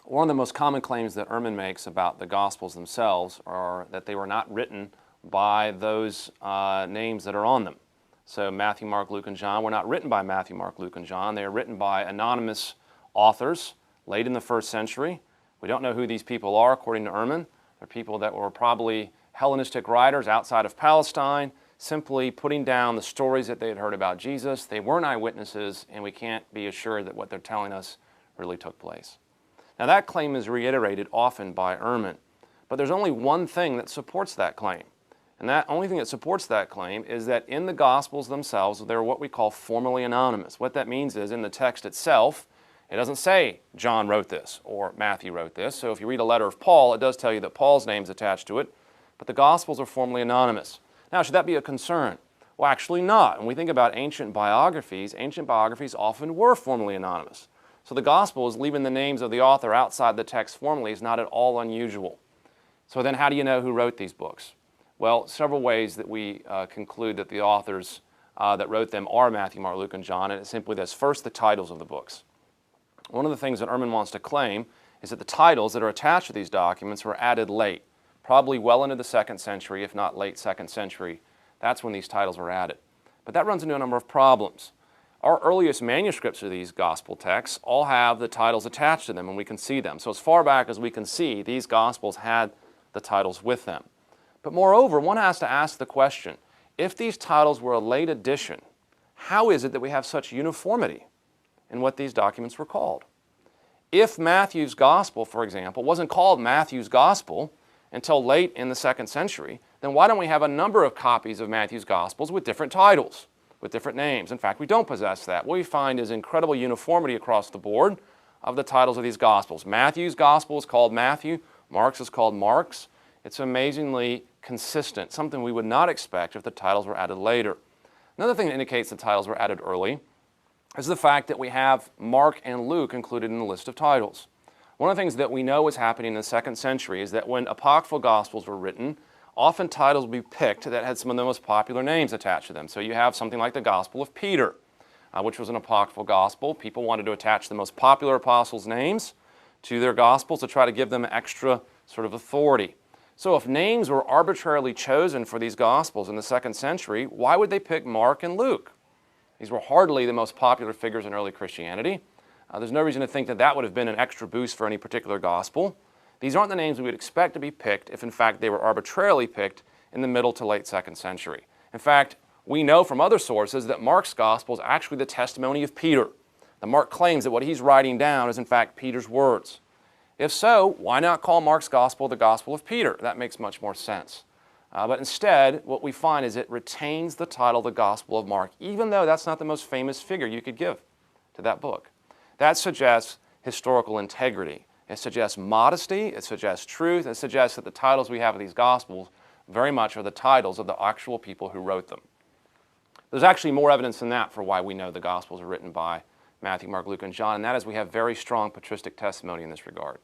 One of the most common claims that Ehrman makes about the Gospels themselves are that they were not written by those names that are on them. So Matthew, Mark, Luke, and John were not written by Matthew, Mark, Luke, and John. They are written by anonymous authors late in the first century. We don't know who these people are, according to Ehrman. They're people that were probably Hellenistic writers outside of Palestine, simply putting down the stories that they had heard about Jesus. They weren't eyewitnesses, and we can't be assured that what they're telling us really took place. Now, that claim is reiterated often by Ehrman, but there's only one thing that supports that claim. And that only thing that supports that claim is that in the Gospels themselves, they're what we call formally anonymous. What that means is in the text itself, it doesn't say John wrote this or Matthew wrote this. So if you read a letter of Paul, it does tell you that Paul's name is attached to it, but the Gospels are formally anonymous. Now, should that be a concern? Well, actually not. When we think about ancient biographies often were formally anonymous. So the Gospels, leaving the names of the author outside the text formally, is not at all unusual. So then how do you know who wrote these books? Well, several ways that we conclude that the authors that wrote them are Matthew, Mark, Luke, and John, and it's simply this. First, the titles of the books. One of the things that Ehrman wants to claim is that the titles that are attached to these documents were added late, probably well into the 2nd century, if not late 2nd century. That's when these titles were added. But that runs into a number of problems. Our earliest manuscripts of these gospel texts all have the titles attached to them, and we can see them. So as far back as we can see, these gospels had the titles with them. But moreover, one has to ask the question, if these titles were a late addition, how is it that we have such uniformity in what these documents were called? If Matthew's gospel, for example, wasn't called Matthew's gospel until late in the 2nd century, then why don't we have a number of copies of Matthew's gospels with different titles, with different names? In fact, we don't possess that. What we find is incredible uniformity across the board of the titles of these gospels. Matthew's gospel is called Matthew, Mark's is called Mark's. It's amazingly consistent, something we would not expect if the titles were added later. Another thing that indicates the titles were added early is the fact that we have Mark and Luke included in the list of titles. One of the things that we know was happening in the 2nd century is that when apocryphal gospels were written, often titles would be picked that had some of the most popular names attached to them. So you have something like the Gospel of Peter, which was an apocryphal gospel. People wanted to attach the most popular apostles' names to their gospels to try to give them extra sort of authority. So if names were arbitrarily chosen for these Gospels in the 2nd century, why would they pick Mark and Luke? These were hardly the most popular figures in early Christianity. There's no reason to think that that would have been an extra boost for any particular Gospel. These aren't the names we would expect to be picked if in fact they were arbitrarily picked in the middle to late 2nd century. In fact, we know from other sources that Mark's Gospel is actually the testimony of Peter. That Mark claims that what he's writing down is in fact Peter's words. If so, why not call Mark's Gospel the Gospel of Peter? That makes much more sense. But instead, what we find is it retains the title, the Gospel of Mark, even though that's not the most famous figure you could give to that book. That suggests historical integrity. It suggests modesty. It suggests truth. It suggests that the titles we have of these Gospels very much are the titles of the actual people who wrote them. There's actually more evidence than that for why we know the Gospels are written by Matthew, Mark, Luke, and John, and that is we have very strong patristic testimony in this regard.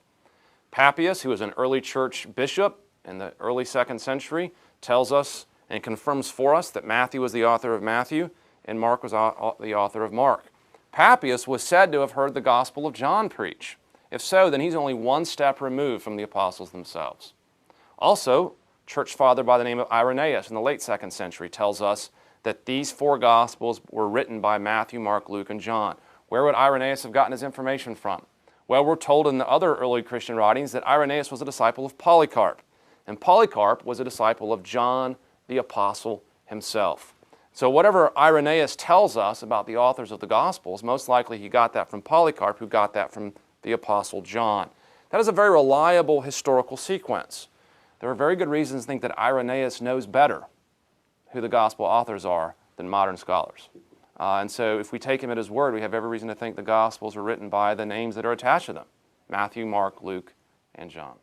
Papias, who was an early church bishop in the early 2nd century, tells us and confirms for us that Matthew was the author of Matthew and Mark was the author of Mark. Papias was said to have heard the Gospel of John preach. If so, then he's only one step removed from the apostles themselves. Also, church father by the name of Irenaeus in the late 2nd century tells us that these 4 Gospels were written by Matthew, Mark, Luke, and John. Where would Irenaeus have gotten his information from? Well, we're told in the other early Christian writings that Irenaeus was a disciple of Polycarp, and Polycarp was a disciple of John the Apostle himself. So whatever Irenaeus tells us about the authors of the Gospels, most likely he got that from Polycarp, who got that from the Apostle John. That is a very reliable historical sequence. There are very good reasons to think that Irenaeus knows better who the Gospel authors are than modern scholars. And so if we take him at his word, we have every reason to think the Gospels are written by the names that are attached to them: Matthew, Mark, Luke, and John.